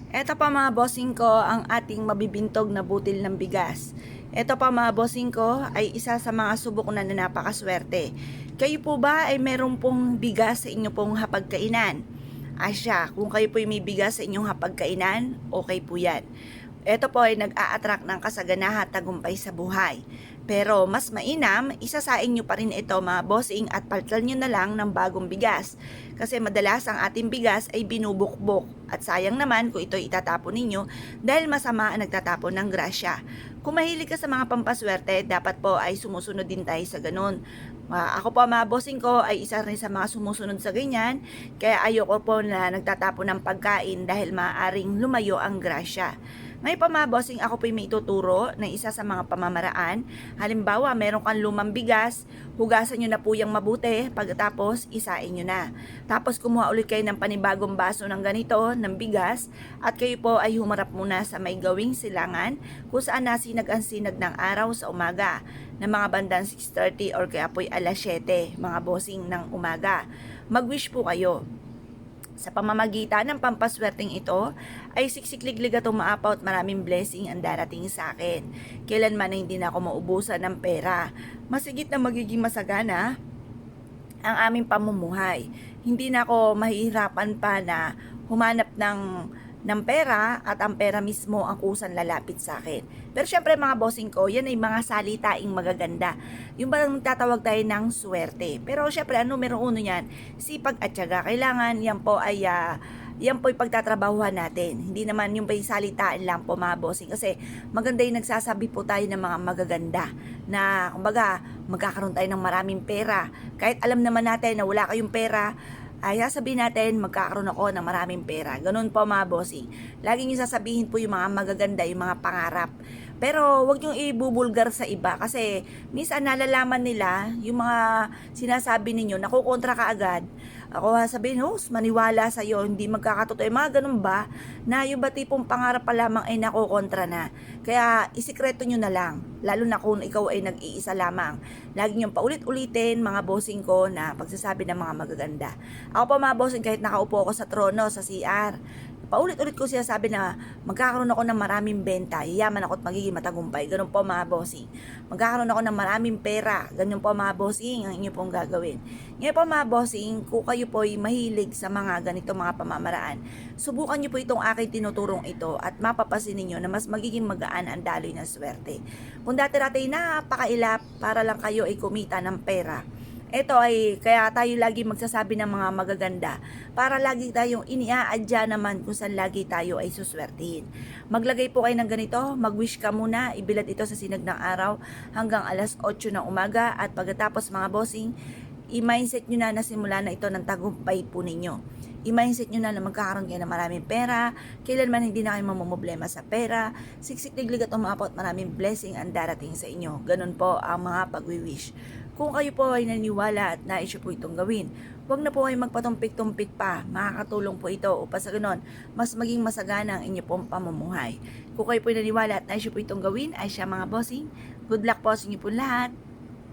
Eto pa mga bossing ko ang ating mabibintog na butil ng bigas. Eto pa mga bossing ko ay isa sa mga subok na napakaswerte. Kayo po ba ay meron pong bigas sa inyo pong hapagkainan? Asya, kung kayo po ay may bigas sa inyong hapagkainan, okay po yan. Ito po ay nag-a-attract ng kasaganahan at tagumpay sa buhay. Pero mas mainam, isasain nyo pa rin ito mga bossing at palitan nyo na lang ng bagong bigas. Kasi madalas ang ating bigas ay binubukbok at sayang naman kung ito itatapon ninyo dahil masama ang nagtatapon ng grasya. Kung mahilig ka sa mga pampaswerte, dapat po ay sumusunod din tayo sa ganun. Ako po mga bossing ko ay isa rin sa mga sumusunod sa ganyan, kaya ayoko po na nagtatapon ng pagkain dahil maaaring lumayo ang grasya. Ngayon pa mga bossing, ako po may ituturo na isa sa mga pamamaraan. Halimbawa, meron kang lumang bigas, hugasan nyo na po yung mabuti, pagkatapos isain nyo na. Tapos kumuha ulit kayo ng panibagong baso ng ganito, ng bigas, at kayo po ay humarap muna sa may gawing silangan kung saan nasinag ang sinag ng araw sa umaga ng mga bandang 6:30 or kaya po'y alas 7, mga bossing ng umaga. Mag-wish po kayo. Sa pamamagitan ng pampaswerteng ito, ay siksikliglig at umaapaw at maraming blessing ang darating sa akin. Kailanman na hindi na ako maubusan ng pera. Masigit na magiging masagana ang aming pamumuhay. Hindi na ako mahihirapan pa na humanap ng pera at ang pera mismo ang kusang lalapit sa akin. Pero syempre mga bossing ko, yan ay mga salitaing magaganda. Yung ba tatawag tayo ng swerte. Pero syempre ang numero uno yan, sipag at tiyaga. Kailangan yan po ay pagtatrabahuhan natin. Hindi naman yung salitaan lang po mga bossing. Kasi maganda yung nagsasabi po tayo ng mga magaganda. Na kumbaga magkakaroon tayo ng maraming pera. Kahit alam naman natin na wala kayong pera, ay sasabihin natin magkakaroon ako ng maraming pera. Ganun po mga bossing. Lagi nyo sasabihin po yung mga magaganda, yung mga pangarap. Pero wag nyo ibubulgar sa iba kasi minsan nalalaman nila yung mga sinasabi ninyo, nakukontra ka agad. Ako sabihin, maniwala sa'yo, hindi magkakatotoo. Mga ganun ba? Na yung ba tipong pangarap pa lamang ay nakukontra na. Kaya isikreto nyo na lang. Lalo na kung ikaw ay nag-iisa lamang. Lagi nyo paulit-ulitin mga bossing ko na pagsasabi ng mga magaganda. Ako pa mga bossing, kahit nakaupo ako sa trono, sa CR, paulit-ulit ko siya sabi na magkakaroon ako ng maraming benta, yayaman ako at magiging matagumpay. Ganun po mga bossing. Magkakaroon ako ng maraming pera. Ganun po mga bossing ang inyo pong gagawin. Ngayon po mga bossing, kung kayo po ay mahilig sa mga ganito mga pamamaraan, subukan nyo po itong aking tinuturong ito at mapapasin ninyo na mas magiging magaan ang daloy ng swerte. Kung dati-dati napakailap para lang kayo ay kumita ng pera, ito ay kaya tayo lagi magsasabi ng mga magaganda para lagi tayong iniaadya naman kung saan lagi tayo ay suswertihin. Maglagay po kayo ng ganito, mag-wish ka muna, ibilad ito sa sinag ng araw hanggang alas 8 ng umaga at pagkatapos mga bossing, i-mindset nyo na simula na ito ng tagumpay po ninyo. I-mindset nyo na magkakaroon kayo ng maraming pera, kailanman hindi na kayo mamumblema sa pera, siksik-liglig at umapot maraming blessing ang darating sa inyo. Ganun po ang mga pag-wish. Kung kayo po ay naniwala at nais po itong gawin, huwag na po kayo magpatumpik-tumpik pa. Makakatulong po ito upang sa ganon, mas maging masagana ang inyo pong pamumuhay. Kung kayo po ay naniwala at nais po itong gawin, ay siya mga bossing, good luck po sa inyo po lahat.